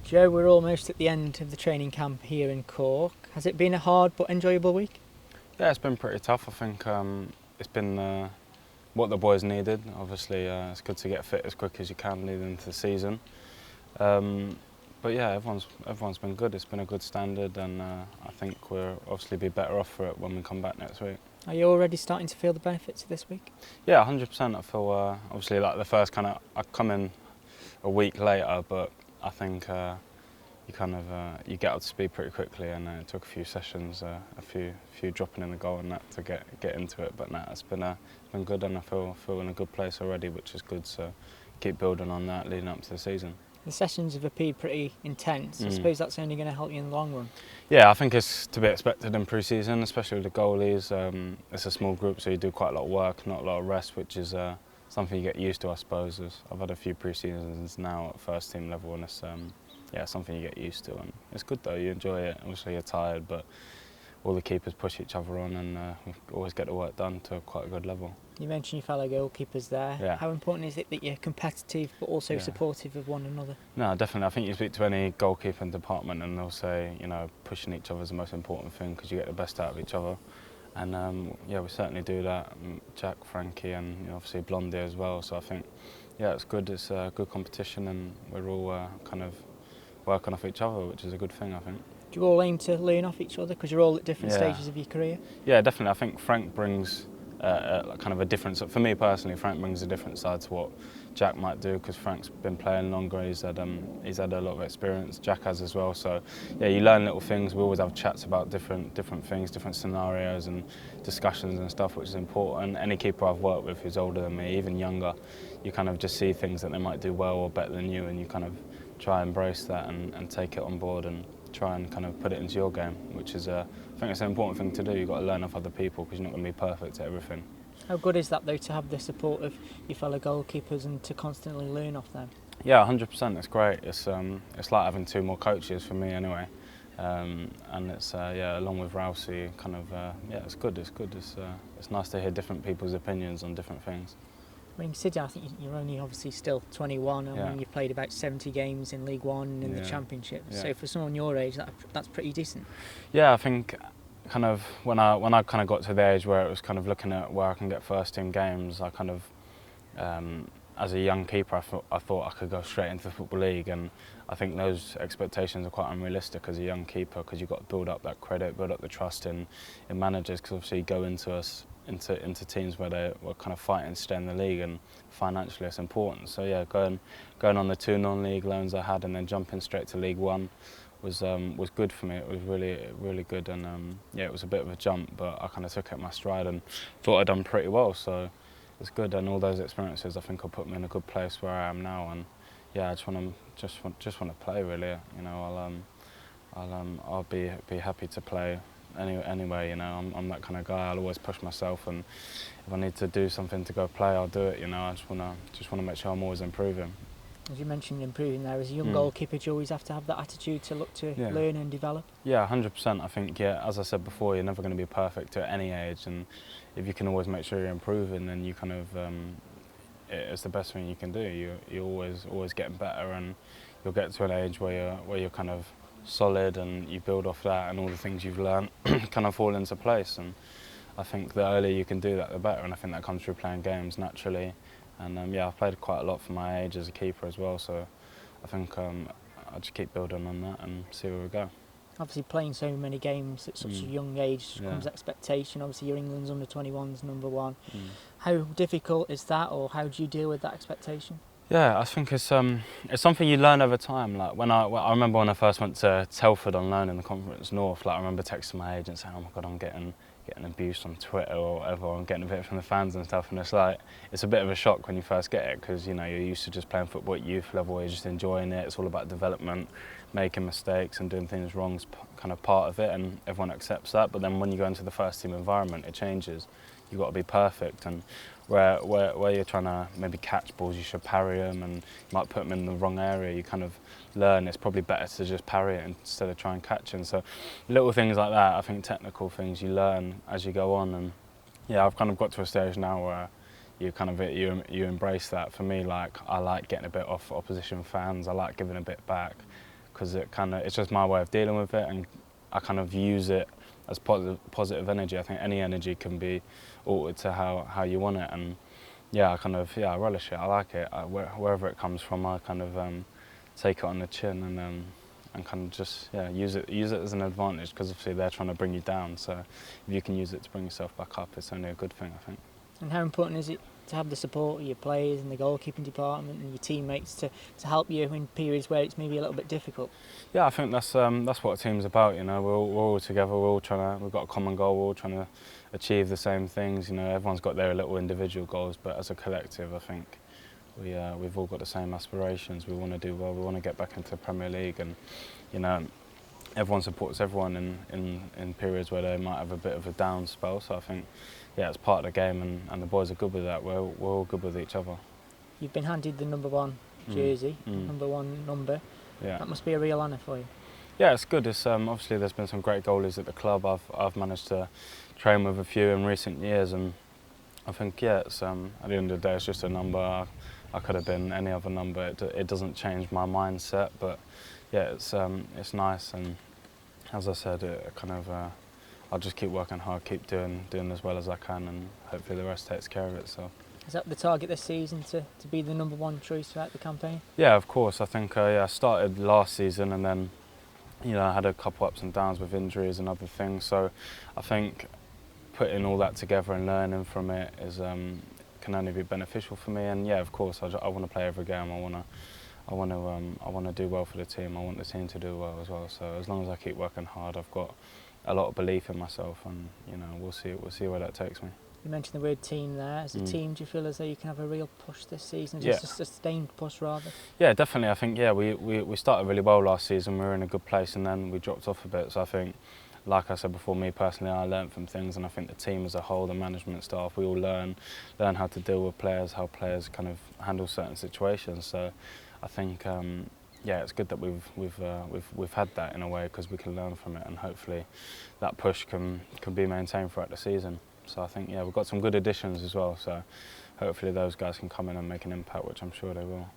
Joe, we're almost at the end of the training camp here in Cork. Has it been a hard but enjoyable week? Yeah, it's been pretty tough. I think it's been what the boys needed. Obviously, it's good to get fit as quick as you can leading into the season. But yeah, everyone's been good. It's been a good standard, and I think we'll obviously be better off for it when we come back next week. Are you already starting to feel the benefits of this week? Yeah, 100%. I feel obviously like the first kind of I come in a week later, but I think you get up to speed pretty quickly, and it took a few sessions, a few dropping in the goal and that to get into it. But it's been good, and I feel in a good place already, which is good. So keep building on that leading up to the season. The sessions have appeared pretty intense. I suppose that's only going to help you in the long run. Yeah, I think it's to be expected in pre-season, especially with the goalies. It's a small group, so you do quite a lot of work, not a lot of rest, which is something you get used to, I suppose. I've had a few pre-seasons now at first team level, and it's something you get used to. And it's good though, you enjoy it. Obviously you're tired, but all the keepers push each other on, and we always get the work done to quite a good level. You mentioned your fellow goalkeepers there. Yeah. How important is it that you're competitive but also supportive of one another? No, definitely. I think you speak to any goalkeeping department and they'll say, pushing each other is the most important thing because you get the best out of each other. And we certainly do that. Jack, Frankie, and obviously Blondie as well. So I think, it's good. It's a good competition, and we're all kind of working off each other, which is a good thing, I think. Do you all aim to learn off each other because you're all at different stages of your career? Yeah, definitely. I think Frank brings kind of a different. For me personally, Frank brings a different side to what Jack might do, because Frank's been playing longer. He's had a lot of experience. Jack has as well. So you learn little things. We always have chats about different things, different scenarios and discussions and stuff, which is important. Any keeper I've worked with who's older than me, even younger, you kind of just see things that they might do well or better than you, and you kind of try and embrace that and take it on board and try and kind of put it into your game, which is I think it's an important thing to do. You've got to learn off other people because you're not going to be perfect at everything. How good is that though, to have the support of your fellow goalkeepers and to constantly learn off them? Yeah, 100%. It's great. It's like having two more coaches for me anyway, and it's along with Rousey, kind of it's good. It's good. It's nice to hear different people's opinions on different things. When you sit down, I think you're only obviously still 21. I mean, you've played about 70 games in League One and in the Championship. Yeah. So for someone your age, that's pretty decent. Yeah, I think kind of when I kind of got to the age where it was kind of looking at where I can get first team games, I kind of as a young keeper, I thought I could go straight into the Football League, and I think those expectations are quite unrealistic as a young keeper, because you've got to build up that credit, build up the trust in managers, because obviously you go into teams where they were kind of fighting to stay in the league, and financially it's important. So going on the 2 non-league loans I had and then jumping straight to League One was good for me. It was really good, and it was a bit of a jump, but I kind of took it in my stride and thought I'd done pretty well. So it's good, and all those experiences I think will put me in a good place where I am now. And I just want to play really. I'll be happy to play. Anyway, I'm that kind of guy. I'll always push myself, and if I need to do something to go play, I'll do it. I just want to make sure I'm always improving. As you mentioned, improving there as a young goalkeeper, do you always have to have that attitude to look to learn and develop? Yeah, 100%. I think as I said before, you're never going to be perfect at any age, and if you can always make sure you're improving, then you kind of it's the best thing you can do. You're always getting better, and you'll get to an age where you're kind of solid, and you build off that, and all the things you've learned kind of fall into place. And I think the earlier you can do that, the better, and I think that comes through playing games naturally. And I've played quite a lot for my age as a keeper as well, so I think I'll just keep building on that and see where we go. Obviously playing so many games at such a young age comes expectation. Obviously you're England's under-21s number 1. How difficult is that, or how do you deal with that expectation? Yeah, I think it's something you learn over time. Like I remember when I first went to Telford on loan in the Conference North, I remember texting my agent saying, "Oh my God, I'm getting abused on Twitter or whatever. I'm getting a bit from the fans and stuff." And it's a bit of a shock when you first get it, because you're used to just playing football at youth level. You're just enjoying it. It's all about development, making mistakes and doing things wrong is kind of part of it, and everyone accepts that. But then when you go into the first team environment, it changes. You've got to be perfect, and where you're trying to maybe catch balls, you should parry them, and you might put them in the wrong area. You kind of learn it's probably better to just parry it instead of try and catch it. And so little things like that, I think technical things you learn as you go on. And I've kind of got to a stage now where you embrace that. For me, I like getting a bit off opposition fans. I like giving a bit back, because it's just my way of dealing with it, and I kind of use it as positive energy. I think any energy can be altered to how you want it, and yeah, I relish it. I like it. Wherever it comes from, I kind of take it on the chin and kind of just use it as an advantage, because obviously they're trying to bring you down. So if you can use it to bring yourself back up, it's only a good thing, I think. And how important is it to have the support of your players and the goalkeeping department and your teammates to help you in periods where it's maybe a little bit difficult? Yeah, I think that's what a team's about. You know, we're all together. We've got a common goal. We're all trying to achieve the same things. You know, everyone's got their little individual goals, but as a collective, I think we've all got the same aspirations. We want to do well. We want to get back into the Premier League, and you know, everyone supports everyone in periods where they might have a bit of a down spell. So I think, yeah, it's part of the game, and the boys are good with that. We're all good with each other. You've been handed the number 1 jersey, number 1 number. Yeah. That must be a real honour for you. Yeah, it's good. It's obviously there's been some great goalies at the club. I've managed to train with a few in recent years, and I think it's at the end of the day, it's just a number. I could have been any other number. It doesn't change my mindset, but yeah, it's nice, and as I said, I'll just keep working hard, keep doing as well as I can, and hopefully the rest takes care of it. So. Is that the target this season, to be the number 1 choice throughout the campaign? Yeah, of course. I think I started last season, and then I had a couple ups and downs with injuries and other things. So I think putting all that together and learning from it can only be beneficial for me. And yeah, of course, I want to play every game. I want to do well for the team. I want the team to do well as well. So as long as I keep working hard, I've got a lot of belief in myself, and we'll see where that takes me. You mentioned the word team there. As a team, do you feel as though you can have a real push this season, Yeah. just a sustained push rather? Yeah, definitely. I think we started really well last season. We were in a good place, and then we dropped off a bit. So I think, like I said before, me personally, I learned from things, and I think the team as a whole, the management staff, we all learn how to deal with players, how players kind of handle certain situations. So I think it's good that we've had that in a way, because we can learn from it, and hopefully that push can be maintained throughout the season. So I think we've got some good additions as well. So hopefully those guys can come in and make an impact, which I'm sure they will.